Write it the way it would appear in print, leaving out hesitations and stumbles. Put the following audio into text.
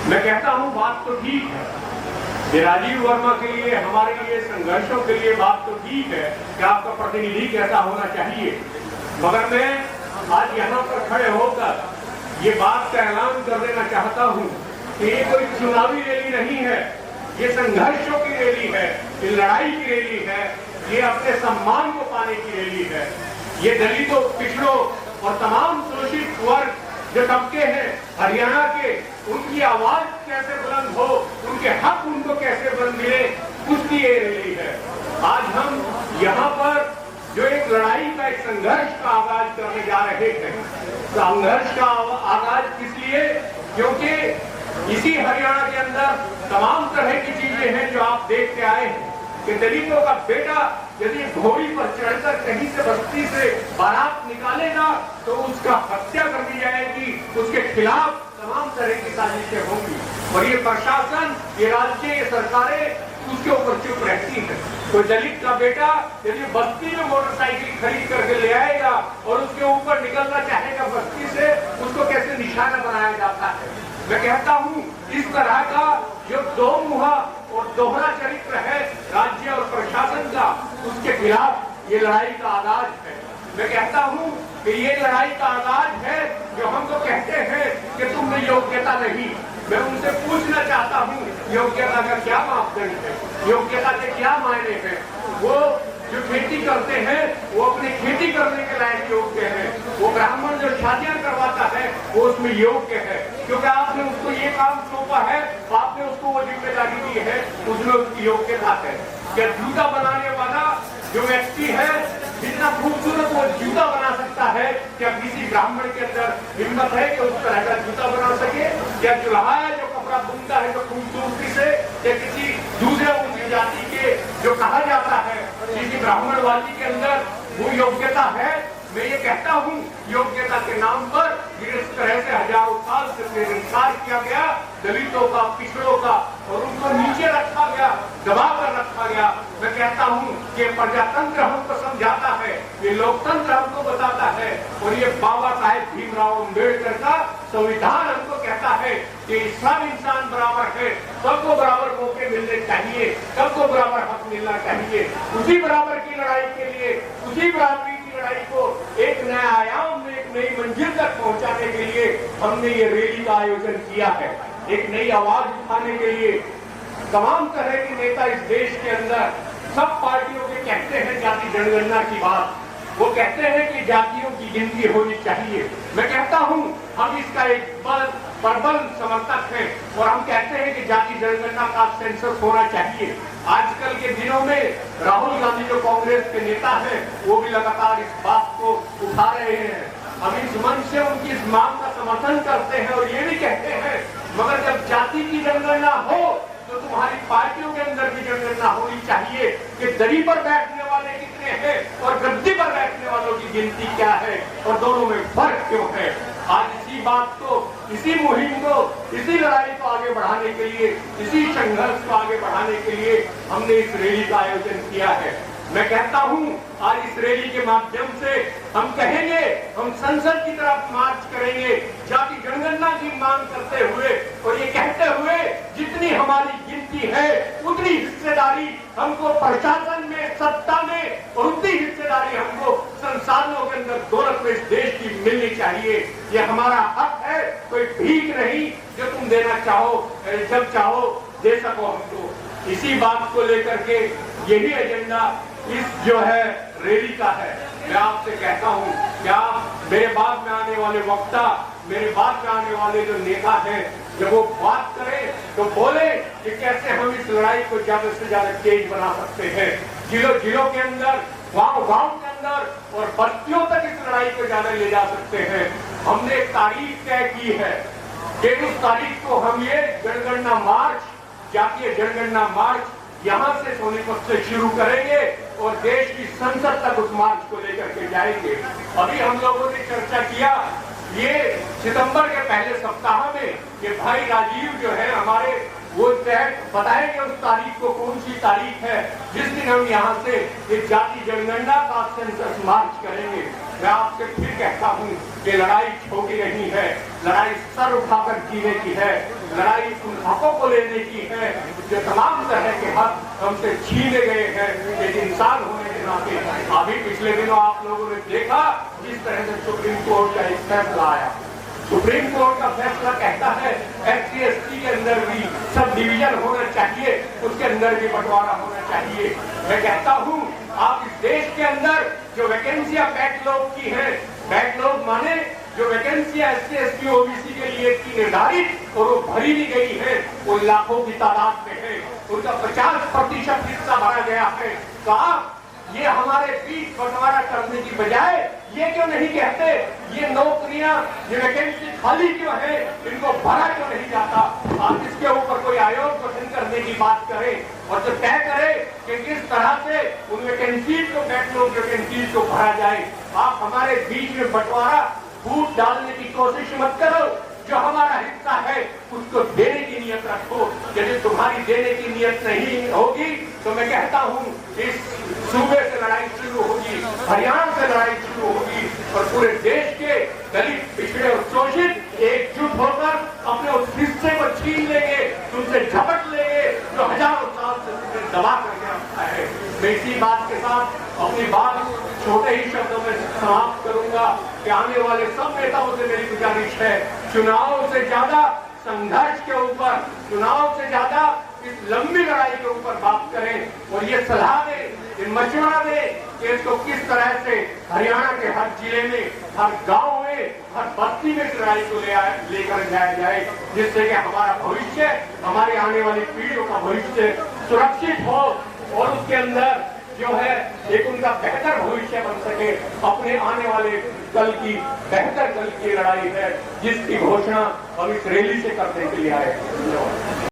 मैं कहता हूं बात तो ठीक है, ये राजीव वर्मा के लिए, हमारे लिए, संघर्षों के लिए बात तो ठीक है कि आपका प्रतिनिधि कैसा होना चाहिए, मगर मैं आज यहाँ पर खड़े होकर ये बात का ऐलान कर देना चाहता हूँ कि ये कोई चुनावी रैली नहीं है, ये संघर्षों की रैली है, ये लड़ाई की रैली है, ये अपने सम्मान को पाने की रैली है। ये दलितों, पिछड़ों और तमाम शोषित वर्ग जो तबके हैं हरियाणा के, उनकी आवाज कैसे बुलंद हो, उनके हक उनको कैसे बुलंद मिले, उसकी ये रैली है। आज हम यहाँ पर जो एक लड़ाई का, एक संघर्ष का आगाज करने जा रहे हैं। संघर्ष का आगाज किस लिए? क्योंकि इसी हरियाणा के अंदर तमाम तरह की चीजें हैं जो आप देखते आए हैं कि दलितों का बेटा यदि घोड़ी पर चढ़कर कहीं से बस्ती से बारात निकालेगा तो उसका हत्या कर दी जाएगी, उसके खिलाफ तमाम तरह की साजिशें होंगी और ये प्रशासन, ये राज्य, ये सरकारें उसके ऊपर चुप रहती है। तो दलित का बेटा यदि बस्ती में मोटरसाइकिल खरीद करके ले आएगा और उसके ऊपर निकलना चाहेगा बस्ती से, उसको कैसे निशाना बनाया जाता है। मैं कहता हूँ इस तरह का जो दो मुहा और दोहरा चरित्र है राज्य और प्रशासन का, उसके खिलाफ ये लड़ाई का आगाज है। मैं कहता हूँ कि ये लड़ाई का आगाज है। जो हम तो कहते हैं कि तुम में योग्यता नहीं, मैं उनसे पूछना चाहता हूँ योग्यता का क्या मापदंड है, योग्यता के क्या मायने हैं। वो जो खेती करते हैं वो अपनी खेती करने के लायक योग्य है, वो ब्राह्मण जो शादियां करवाता है वो उसमें योग्य है, क्योंकि आपने उसको ये काम सौंपा है, आपने उसको वो जिम्मेदारी दी है, उसमें उसकी योग्यता है। क्या जूता बनाने वाला जो व्यक्ति है, जितना खूबसूरत वो जूता बना सकता है, क्या किसी ब्राह्मण के अंदर हिम्मत है कि उस तरह का जूता बना सके? क्या जुल्हा है जो कपड़ा बुनता है तो खूबसूरती से, या किसी दूसरे ऊंची जाति के जो कहा जाता है किसी ब्राह्मणवादी के अंदर वो योग्यता है? मैं ये कहता हूँ योग्यता के नाम पर जिस तरह से हजारों साल से तिरस्कार किया गया दलितों का, पिछड़ों का, और उनको नीचे रखा गया, दबा कर रखा गया। मैं कहता हूँ कि प्रजातंत्र हमको समझाता है, ये लोकतंत्र हमको बताता है, और ये बाबा साहेब भीमराव अम्बेडकर का संविधान हमको कहता है कि सब इंसान बराबर है, सबको बराबर मौके मिलने चाहिए, सबको बराबर हक मिलना चाहिए। उसी बराबर की लड़ाई के लिए, उसी बराबरी की लड़ाई को एक नया आयाम में, एक नई मंजिल तक पहुंचाने के लिए हमने ये रैली का आयोजन किया है। एक नई आवाज उठाने के लिए तमाम तरह के नेता इस देश के अंदर, सब पार्टियों के कहते हैं जाति जनगणना की बात, वो कहते हैं कि जातियों की गिनती होनी चाहिए। मैं कहता हूं हम इसका एक प्रबल समर्थक हैं और हम कहते हैं कि जाति जनगणना का सेंसस होना चाहिए। आजकल के दिनों में राहुल गांधी जो कांग्रेस के नेता हैं वो भी लगातार इस बात को उठा रहे हैं। हम इस मंच से उनकी इस मांग का समर्थन करते हैं और ये भी कहते हैं मगर जब जाति की जनगणना हो तो तुम्हारी पार्टियों के अंदर भी जनगणना होनी चाहिए कि दरी पर बैठने वाले कितने हैं और गद्दी पर बैठने वालों की गिनती क्या है और दोनों में फर्क क्यों है। आज इसी बात को, इसी मुहिम को, इसी लड़ाई को आगे बढ़ाने के लिए, इसी संघर्ष को आगे बढ़ाने के लिए हमने इस रैली का आयोजन किया है। मैं कहता हूं आज इस रैली के माध्यम से हम कहेंगे, हम संसद की तरफ मार्च करेंगे जाति जनगणना की मांग करते हुए और ये कहते हुए जितनी हमारी गिनती है उतनी हिस्सेदारी हमको प्रशासन में, सत्ता में, और उतनी हिस्सेदारी हमको संसाधनों के अंदर, दौलत में इस देश की मिलनी चाहिए। ये हमारा हक है, कोई भीख नहीं जो तुम देना चाहो, जब चाहो दे सको हमको। इसी बात को लेकर के यही एजेंडा इस जो है रैली का है। मैं आपसे कहता हूँ क्या मेरे बाद में आने वाले वक्ता, मेरे बाद में आने वाले जो नेता हैं, जब वो बात करें तो बोले कि कैसे हम इस लड़ाई को ज्यादा से ज्यादा तेज बना सकते हैं, जिलों जिलों के अंदर, गांव गांव के अंदर और बस्तियों तक इस लड़ाई को ज्यादा ले जा सकते हैं। हमने एक तारीख तय की है कि उस तारीख को हम ये जनगणना मार्च, जातीय जनगणना मार्च यहाँ से सोनीपत से शुरू करेंगे और देश की संसद तक उस मार्च को लेकर के जाएंगे। अभी हम लोगों ने चर्चा किया ये सितंबर के पहले सप्ताह में कि भाई राजीव जो है हमारे वो बताएंगे उस तारीख को, कौन सी तारीख है जिस दिन हम यहाँ से एक जाति जनगणना का सेंसस मार्च करेंगे। मैं आपसे फिर कहता हूँ कि लड़ाई छोटी नहीं है, लड़ाई सर उठाकर जीने की है। लड़ाई उन हकों को लेने की है जो तमाम तरह के हक हमसे छीने गए हैं एक इंसान होने के नाते। अभी पिछले दिनों आप लोगों ने देखा जिस तरह से सुप्रीम कोर्ट का एक फैसला आया। सुप्रीम कोर्ट का फैसला कहता है SC/ST के अंदर भी सब डिवीजन होना चाहिए, उसके अंदर भी बंटवारा होना चाहिए। मैं कहता हूँ आप इस देश के अंदर जो वैकेंसियां बैकलॉग की है, बैकलॉग माने जो वैकेंसियां SC/ST OBC के लिए की निर्धारित और वो भरी नहीं गई है, वो लाखों की तादाद में है, उनका 50% हिस्सा भरा गया है। कहा ये हमारे बीच बंटवारा करने की बजाय ये क्यों नहीं कहते ये नौकरियां, ये वैकेंसी खाली क्यों है, इनको भरा क्यों नहीं जाता। आप इसके ऊपर कोई आयोग गठन करने की बात करें और जो तय करे कि किस तरह से उन वैकेंसी को, बैकलॉग वैकेंसी को भरा जाए। आप हमारे बीच में बंटवारा फूट डालने की कोशिश मत करो। जो हमारा हिस्सा है उसको देने की नियत रखो। यदि तुम्हारी देने की नियत नहीं होगी तो मैं कहता हूँ इस सूबे से लड़ाई शुरू होगी, हरियाणा से लड़ाई शुरू होगी और पूरे देश के दलित, पिछड़े और शोषित एकजुट होकर अपने उस हिस्से को छीन लेंगे, तुमसे झपट लेंगे जो हजारों साल से तुमने दबा करके रखा है। मैं इसी बात के साथ अपनी बात छोटे ही शब्दों में समाप्त करूंगा कि आने वाले सब नेताओं से मेरी गुजारिश है, चुनाव से ज्यादा संघर्ष के ऊपर, चुनाव से ज्यादा इस लंबी लड़ाई के ऊपर बात करें और ये सलाह दें, ये मशवरा दें कि इसको किस तरह से हरियाणा के हर जिले में, हर गांव में, हर बस्ती में इस लड़ाई को लेकर जाया जाए, जिससे कि हमारा भविष्य, हमारी आने वाली पीढ़ियों का भविष्य सुरक्षित हो और उसके अंदर जो है एक उनका बेहतर भविष्य बन सके। अपने आने वाले कल की, बेहतर कल की लड़ाई है जिसकी घोषणा हम इस रैली से करने के लिए आए।